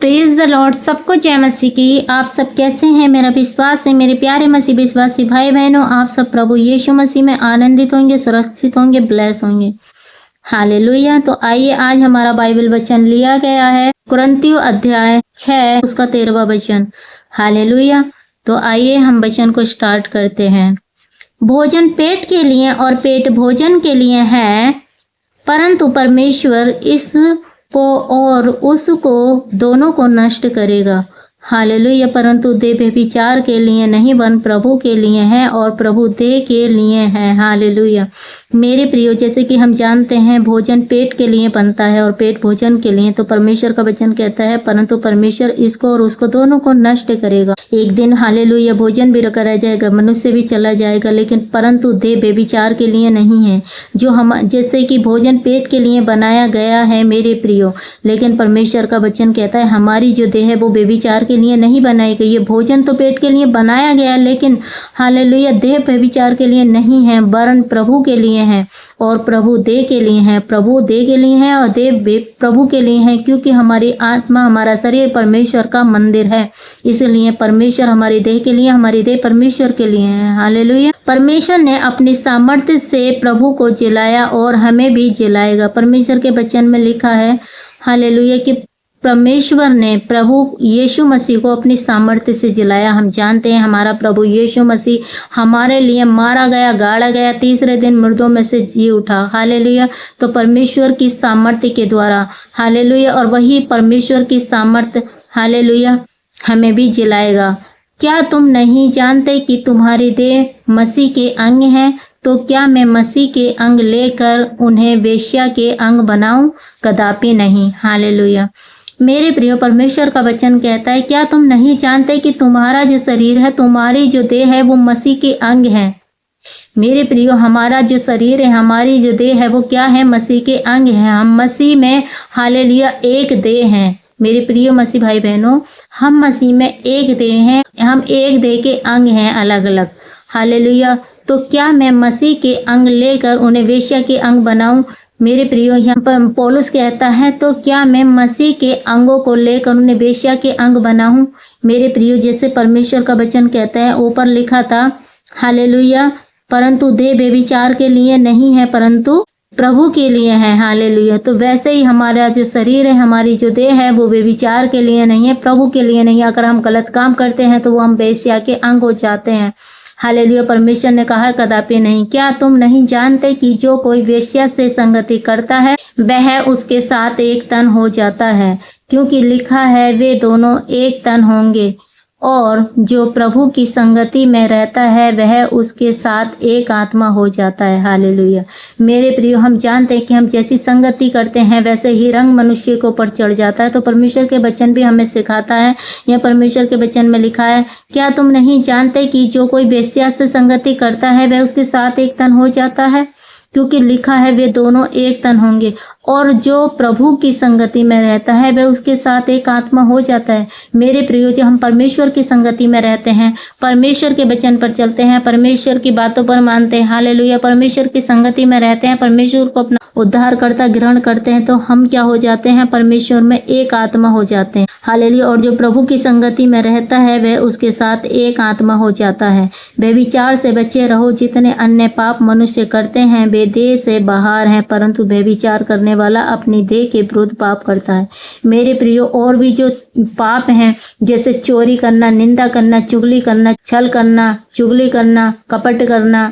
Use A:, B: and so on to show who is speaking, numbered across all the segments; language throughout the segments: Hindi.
A: Praise the Lord. सबको जय मसीह की। आप सब कैसे हैं? मेरा विश्वास है मेरे प्यारे मसीह विश्वासी भाई बहनों, आप सब प्रभु यीशु मसीह में आनंदित होंगे, सुरक्षित होंगे, ब्लेस होंगे। हालेलुया। तो आइए, आज हमारा बाइबल वचन लिया गया है कुरिन्थियों अध्याय 6 उसका 13वां वचन। हालेलुया। तो आइए हम वचन को स्टार्ट करते हैं। भोजन पेट के लिए और पेट भोजन के लिए है, परंतु परमेश्वर इस को और उसको दोनों को नष्ट करेगा। हालेलुया। परंतु देह व्यभिचार के लिए नहीं, वन प्रभु के लिए है और प्रभु देह के लिए है। हालेलुया। मेरे प्रियो, जैसे कि हम जानते हैं भोजन पेट के लिए बनता है और पेट भोजन के लिए, तो परमेश्वर का वचन कहता है परंतु परमेश्वर इसको और उसको दोनों को नष्ट करेगा। एक दिन हालेलुया भोजन भी रखा जाएगा, मनुष्य भी चला जाएगा, लेकिन परंतु देह व्यभिचार के लिए नहीं है। जो हम जैसे कि भोजन पेट के लिए बनाया गया है मेरे प्रियो, लेकिन परमेश्वर का वचन कहता है हमारी जो देह है वो व्यभिचार के लिए नहीं बनाई गई है। भोजन तो पेट के लिए बनाया गया, लेकिन हालेलुया देह व्यभिचार के लिए नहीं है, वरन प्रभु के लिए है और प्रभु देह के लिए है। प्रभु देह के लिए है और देह प्रभु के लिए है, क्योंकि हमारी आत्मा, हमारा शरीर परमेश्वर का मंदिर है। इसलिए परमेश्वर हमारी देह के लिए, हमारी देह परमेश्वर के लिए है। हालेलुया। परमेश्वर ने अपनी सामर्थ्य से प्रभु को जिलाया और हमें भी जिलाएगा। परमेश्वर के वचन में लिखा है हालेलुया कि परमेश्वर ने प्रभु यीशु मसीह को अपनी सामर्थ्य से जिलाया। हम जानते हैं हमारा प्रभु यीशु मसीह हमारे लिए मारा गया, गाड़ा गया, तीसरे दिन मुर्दों में से जी उठा। हालेलुया। तो परमेश्वर की सामर्थ्य के द्वारा, हालेलुया, और वही परमेश्वर की सामर्थ्य हालेलुया हमें भी जिलाएगा। क्या तुम नहीं जानते कि तुम्हारी देह मसीह के अंग है? तो क्या मैं मसीह के अंग लेकर उन्हें वेश्या के अंग बनाऊं? कदापि नहीं। हालेलुया। मेरे प्रियो, परमेश्वर का वचन कहता है क्या तुम नहीं जानते कि तुम्हारा जो शरीर है, तुम्हारी जो देह है वो मसीह के अंग है। मेरे प्रियो, हमारा जो शरीर है, हमारी जो देह है वो क्या है? मसीह के अंग है। हम मसीह में हालेलुया एक देह हैं। मेरे प्रियो मसीह भाई बहनों, हम मसीह में एक देह हैं, हम एक देह के अंग हैं अलग अलग। हालेलुया। तो क्या मैं मसीह के अंग लेकर उन्हें वेश्या के अंग बनाऊं? मेरे प्रियो, यहाँ पर पौलुस कहता है तो क्या मैं मसीह के अंगों को लेकर उन्हें वेश्या के अंग बनाऊं? मेरे प्रियो, जैसे परमेश्वर का वचन कहता है, ऊपर लिखा था हालेलुया परंतु देह व्यभिचार के लिए नहीं है, परंतु प्रभु के लिए है। हालेलुया। तो वैसे ही हमारा जो शरीर है, हमारी जो देह है वो व्यभिचार के लिए नहीं है, प्रभु के लिए नहीं है। अगर हम गलत काम करते हैं तो वो हम वेश्या के अंग हो जाते हैं। हालेलुया। परमेश्वर ने कहा कदापि नहीं। क्या तुम नहीं जानते कि जो कोई वेश्या से संगति करता है वह उसके साथ एक तन हो जाता है, क्योंकि लिखा है वे दोनों एक तन होंगे। और जो प्रभु की संगति में रहता है वह उसके साथ एक आत्मा हो जाता है। हालेलुया। मेरे प्रियो, हम जानते हैं कि हम जैसी संगति करते हैं वैसे ही रंग मनुष्य के ऊपर चढ़ जाता है। तो परमेश्वर के वचन भी हमें सिखाता है। यह परमेश्वर के वचन में लिखा है क्या तुम नहीं जानते कि जो कोई वेश्या से संगति करता है वह उसके साथ एक तन हो जाता है, क्योंकि लिखा है वे दोनों एक तन होंगे। और जो प्रभु की संगति में रहता है वह उसके साथ एक आत्मा हो जाता है। मेरे प्रियो, जो हम परमेश्वर की संगति में रहते हैं, परमेश्वर के वचन पर चलते हैं, परमेश्वर की बातों पर मानते हैं, हालेलुया, परमेश्वर की संगति में रहते हैं, परमेश्वर को अपना उद्धारकर्ता ग्रहण करते हैं, तो हम क्या हो जाते हैं? परमेश्वर में एक आत्मा हो जाते हैं। हालेलुया। और जो प्रभु की संगति में रहता है वह उसके साथ एक आत्मा हो जाता है। व्यभिचार से बचे रहो। जितने अन्य पाप मनुष्य करते हैं वे देह से बाहर हैं, परंतु व्यभिचार करने वाला अपनी देह के विरुद्ध पाप करता है। मेरे प्रियो, और भी जो पाप हैं जैसे चोरी करना, निंदा करना, चुगली करना, छल करना, चुगली करना, कपट करना,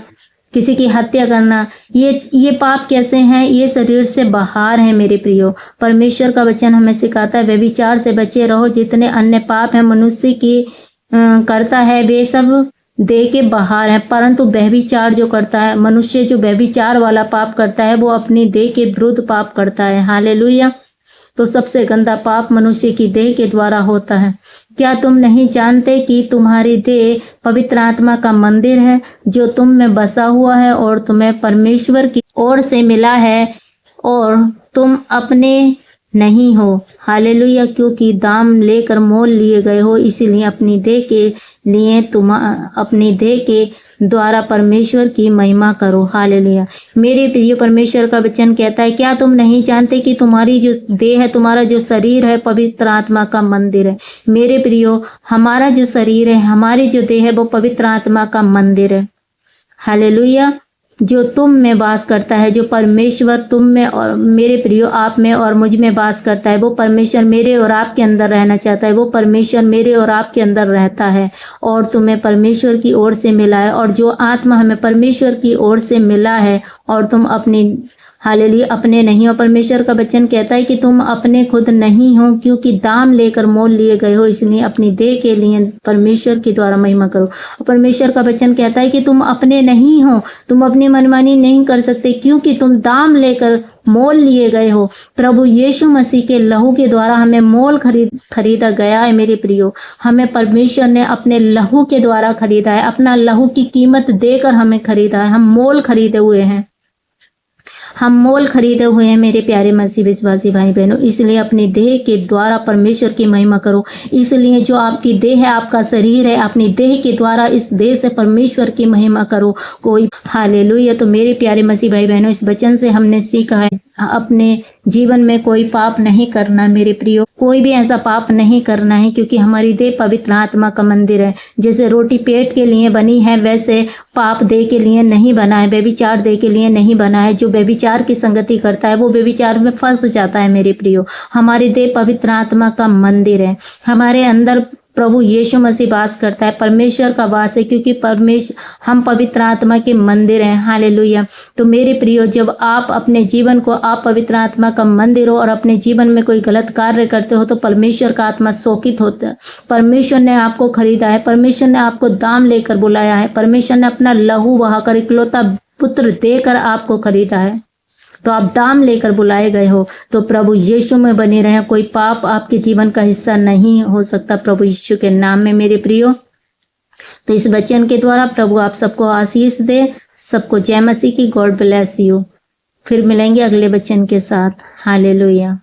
A: किसी की हत्या करना, ये पाप कैसे हैं? ये शरीर से बाहर हैं। मेरे प्रियो, परमेश्वर का वचन हमें सिखाता है व्यभिचार से बचे रहो। जितने अन्य पाप हैं मनुष्य की करता है वे सब देह के बाहर है, परंतु व्यभिचार जो करता है मनुष्य, जो व्यभिचार वाला पाप करता है वो अपनी देह के विरुद्ध पाप करता है। हालेलुया। तो सबसे गंदा पाप मनुष्य की देह के द्वारा होता है। क्या तुम नहीं जानते कि तुम्हारी देह पवित्र आत्मा का मंदिर है जो तुम में बसा हुआ है और तुम्हें परमेश्वर की ओर से मिला है और तुम अपने नहीं हो। हालेलुया, क्योंकि दाम लेकर मोल लिए गए हो, इसीलिए अपनी देह के लिए अपनी देह के द्वारा परमेश्वर की महिमा करो। हालेलुया। मेरे प्रिय, परमेश्वर का वचन कहता है, क्या तुम नहीं जानते कि तुम्हारी जो देह है, तुम्हारा जो शरीर है, पवित्र आत्मा का मंदिर है। मेरे प्रियो, हमारा जो शरीर है, हमारी जो देह है, वो पवित्र आत्मा का मंदिर है। हालेलुया। जो तुम में वास करता है, जो परमेश्वर तुम में और मेरे प्रियो आप में और मुझ में वास करता है, वो परमेश्वर मेरे और आपके अंदर रहना चाहता है। वो परमेश्वर मेरे और आपके अंदर रहता है और तुम्हें परमेश्वर की ओर से मिला है। और जो आत्मा हमें परमेश्वर की ओर से मिला है और तुम अपनी हालेलुया अपने नहीं हो। परमेश्वर का वचन कहता है कि तुम अपने खुद नहीं हो, क्योंकि दाम लेकर मोल लिए गए हो, इसलिए अपनी देह के लिए परमेश्वर के द्वारा महिमा करो। और परमेश्वर का वचन कहता है कि तुम अपने नहीं हो, तुम अपनी मनमानी नहीं कर सकते, क्योंकि तुम दाम लेकर मोल लिए गए हो। प्रभु यीशु मसीह के लहू के द्वारा हमें मोल खरीदा गया है। मेरे प्रियो, हमें परमेश्वर ने अपने लहू के द्वारा खरीदा है, अपना लहू की कीमत देकर हमें खरीदा है। हम मोल खरीदे हुए हैं, हम मोल खरीदे हुए हैं मेरे प्यारे मसीह विश्वासी भाई बहनों। इसलिए अपनी देह के द्वारा परमेश्वर की महिमा करो। इसलिए जो आपकी देह है, आपका शरीर है, अपनी देह के द्वारा इस देह से परमेश्वर की महिमा करो। कोई हालेलुया। तो मेरे प्यारे मसीह भाई बहनों, इस वचन से हमने सीखा है अपने जीवन में कोई पाप नहीं करना। मेरे प्रियो, कोई भी ऐसा पाप नहीं करना है, क्योंकि हमारी देह पवित्र आत्मा का मंदिर है। जैसे रोटी पेट के लिए बनी है, वैसे पाप देह के लिए नहीं बना है, व्यभिचार देह के लिए नहीं बना है। जो व्यभिचार की संगति करता है वो व्यभिचार में फंस जाता है। मेरे प्रियो, हमारी देह पवित्र आत्मा का मंदिर है। हमारे अंदर प्रभु यीशु मसीह वास करता है, परमेश्वर का वास है, क्योंकि हम पवित्र आत्मा के मंदिर हैं। हालेलुया। तो मेरे प्रियो, जब आप अपने जीवन को आप पवित्र आत्मा का मंदिर हो और अपने जीवन में कोई गलत कार्य करते हो, तो परमेश्वर का आत्मा शोकित होता है। परमेश्वर ने आपको खरीदा है, परमेश्वर ने आपको दाम लेकर बुलाया है, परमेश्वर ने अपना लहू बहाकर इकलौता पुत्र देकर आपको खरीदा है। तो आप दाम लेकर बुलाए गए हो। तो प्रभु यीशु में बने रहे। कोई पाप आपके जीवन का हिस्सा नहीं हो सकता प्रभु यीशु के नाम में। मेरे प्रियो, तो इस वचन के द्वारा प्रभु आप सबको आशीष दे। सबको जय मसीह की। God bless you. फिर मिलेंगे अगले वचन के साथ। हालेलुया।